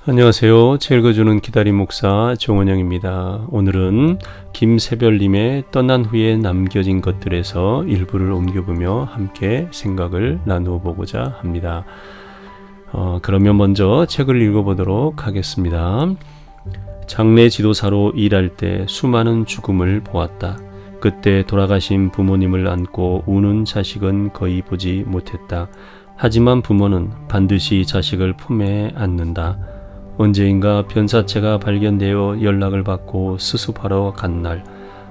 안녕하세요. 읽어주는 기다림 목사 정원영입니다. 오늘은 김세별님의 떠난 후에 남겨진 것들에서 일부를 옮겨보며 함께 생각을 나누어 보고자 합니다. 그러면 먼저 책을 읽어보도록 하겠습니다. 장례 지도사로 일할 때 수많은 죽음을 보았다. 그때 돌아가신 부모님을 안고 우는 자식은 거의 보지 못했다. 하지만 부모는 반드시 자식을 품에 안는다. 언제인가 변사체가 발견되어 연락을 받고 수습하러 간 날,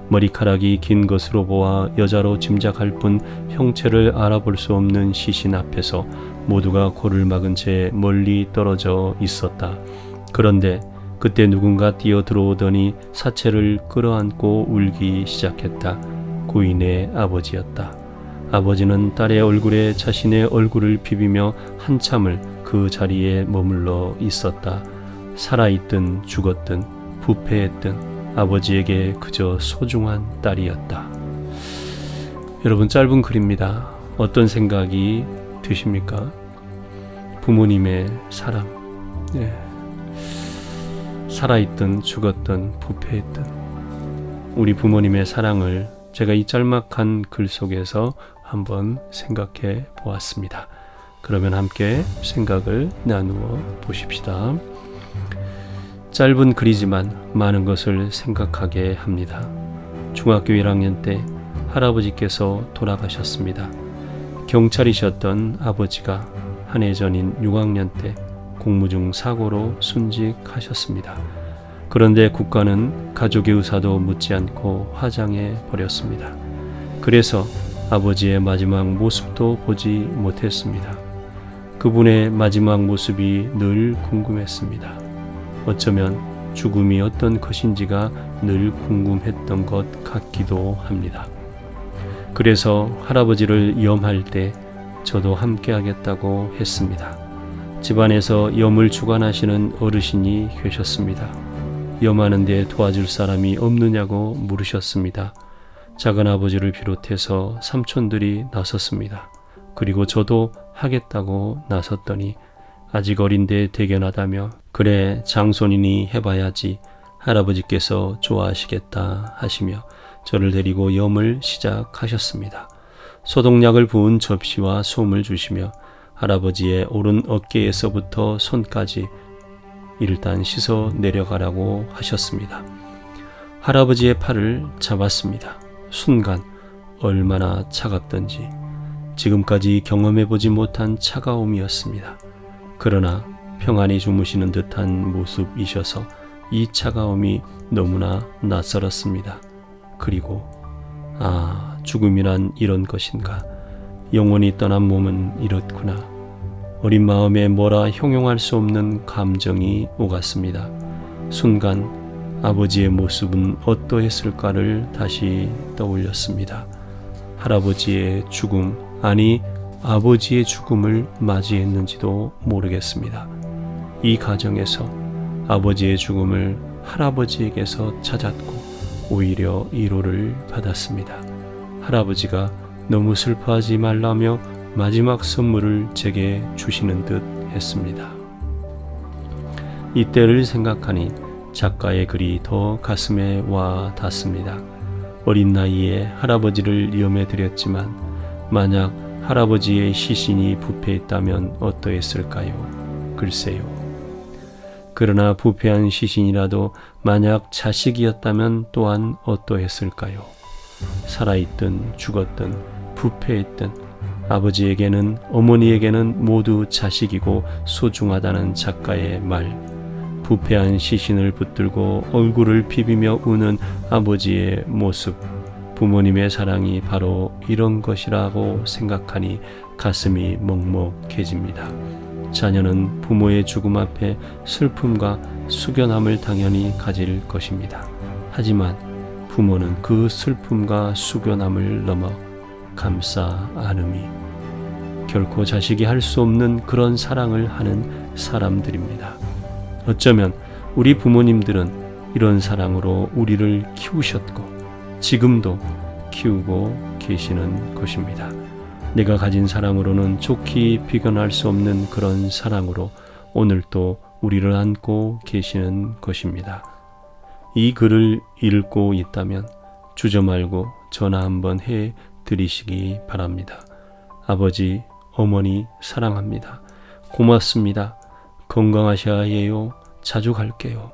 머리카락이 긴 것으로 보아 여자로 짐작할 뿐 형체를 알아볼 수 없는 시신 앞에서 모두가 코를 막은 채 멀리 떨어져 있었다. 그런데 그때 누군가 뛰어 들어오더니 사체를 끌어안고 울기 시작했다. 고인의 아버지였다. 아버지는 딸의 얼굴에 자신의 얼굴을 비비며 한참을 그 자리에 머물러 있었다. 살아있든 죽었든 부패했든 아버지에게 그저 소중한 딸이었다. 여러분, 짧은 글입니다. 어떤 생각이 드십니까? 부모님의 사랑, 살아있든 죽었든 부패했든 우리 부모님의 사랑을 제가 이 짤막한 글 속에서 한번 생각해 보았습니다. 그러면 함께 생각을 나누어 보십시다. 짧은 글이지만 많은 것을 생각하게 합니다. 중학교 1학년 때 할아버지께서 돌아가셨습니다. 경찰이셨던 아버지가 한 해 전인 6학년 때 공무 중 사고로 순직하셨습니다. 그런데 국가는 가족의 의사도 묻지 않고 화장해 버렸습니다. 그래서 아버지의 마지막 모습도 보지 못했습니다. 그분의 마지막 모습이 늘 궁금했습니다. 어쩌면 죽음이 어떤 것인지가 늘 궁금했던 것 같기도 합니다. 그래서 할아버지를 염할 때 저도 함께 하겠다고 했습니다. 집안에서 염을 주관하시는 어르신이 계셨습니다. 염하는 데 도와줄 사람이 없느냐고 물으셨습니다. 작은 아버지를 비롯해서 삼촌들이 나섰습니다. 그리고 저도 하겠다고 나섰더니 아직 어린데 대견하다며 그래 장손이니 해봐야지 할아버지께서 좋아하시겠다 하시며 저를 데리고 염을 시작하셨습니다. 소독약을 부은 접시와 솜을 주시며 할아버지의 오른 어깨에서부터 손까지 일단 씻어 내려가라고 하셨습니다. 할아버지의 팔을 잡았습니다. 순간 얼마나 차갑던지 지금까지 경험해보지 못한 차가움이었습니다. 그러나 평안히 주무시는 듯한 모습이셔서 이 차가움이 너무나 낯설었습니다. 그리고 죽음이란 이런 것인가? 영원히 떠난 몸은 이렇구나. 어린 마음에 뭐라 형용할 수 없는 감정이 오갔습니다. 순간 아버지의 모습은 어떠했을까를 다시 떠올렸습니다. 할아버지의 죽음, 아니 아버지의 죽음을 맞이했는지도 모르겠습니다. 이 가정에서 아버지의 죽음을 할아버지에게서 찾았고 오히려 위로를 받았습니다. 할아버지가 너무 슬퍼하지 말라며 마지막 선물을 제게 주시는 듯 했습니다. 이때를 생각하니 작가의 글이 더 가슴에 와 닿습니다. 어린 나이에 할아버지를 염해드렸지만 만약 할아버지의 시신이 부패했다면 어떠했을까요? 글쎄요. 그러나 부패한 시신이라도 만약 자식이었다면 또한 어떠했을까요? 살아있든 죽었든 부패했든 아버지에게는 어머니에게는 모두 자식이고 소중하다는 작가의 말, 부패한 시신을 붙들고 얼굴을 비비며 우는 아버지의 모습, 부모님의 사랑이 바로 이런 것이라고 생각하니 가슴이 먹먹해집니다. 자녀는 부모의 죽음 앞에 슬픔과 숙연함을 당연히 가질 것입니다. 하지만 부모는 그 슬픔과 숙연함을 넘어 감싸 안음이 결코 자식이 할 수 없는 그런 사랑을 하는 사람들입니다. 어쩌면 우리 부모님들은 이런 사랑으로 우리를 키우셨고 지금도 키우고 계시는 것입니다. 내가 가진 사랑으로는 좋게 비견할 수 없는 그런 사랑으로 오늘도 우리를 안고 계시는 것입니다. 이 글을 읽고 있다면 주저 말고 전화 한번 해 드리시기 바랍니다. 아버지, 어머니 사랑합니다. 고맙습니다. 건강하셔야 해요. 자주 갈게요.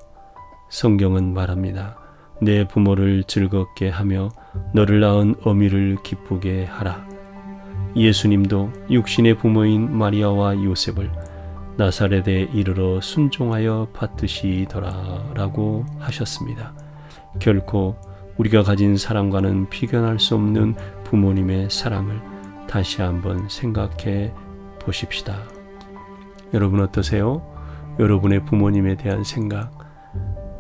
성경은 말합니다. 내 부모를 즐겁게 하며 너를 낳은 어미를 기쁘게 하라. 예수님도 육신의 부모인 마리아와 요셉을 나사렛에 이르러 순종하여 받드시더라 라고 하셨습니다. 결코 우리가 가진 사랑과는 비견할 수 없는 부모님의 사랑을 다시 한번 생각해 보십시다. 여러분 어떠세요? 여러분의 부모님에 대한 생각,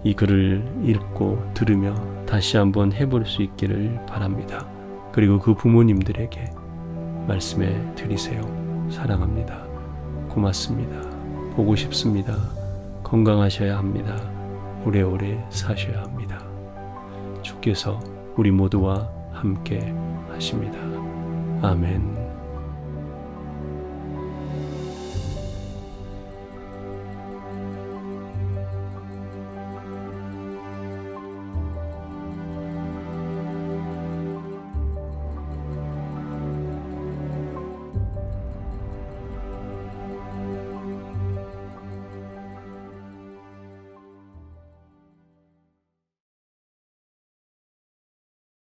이 글을 읽고 들으며 다시 한번 해볼 수 있기를 바랍니다. 그리고 그 부모님들에게 말씀해 드리세요. 사랑합니다. 고맙습니다. 보고 싶습니다. 건강하셔야 합니다. 오래오래 사셔야 합니다. 주께서 우리 모두와 함께 하십니다. 아멘.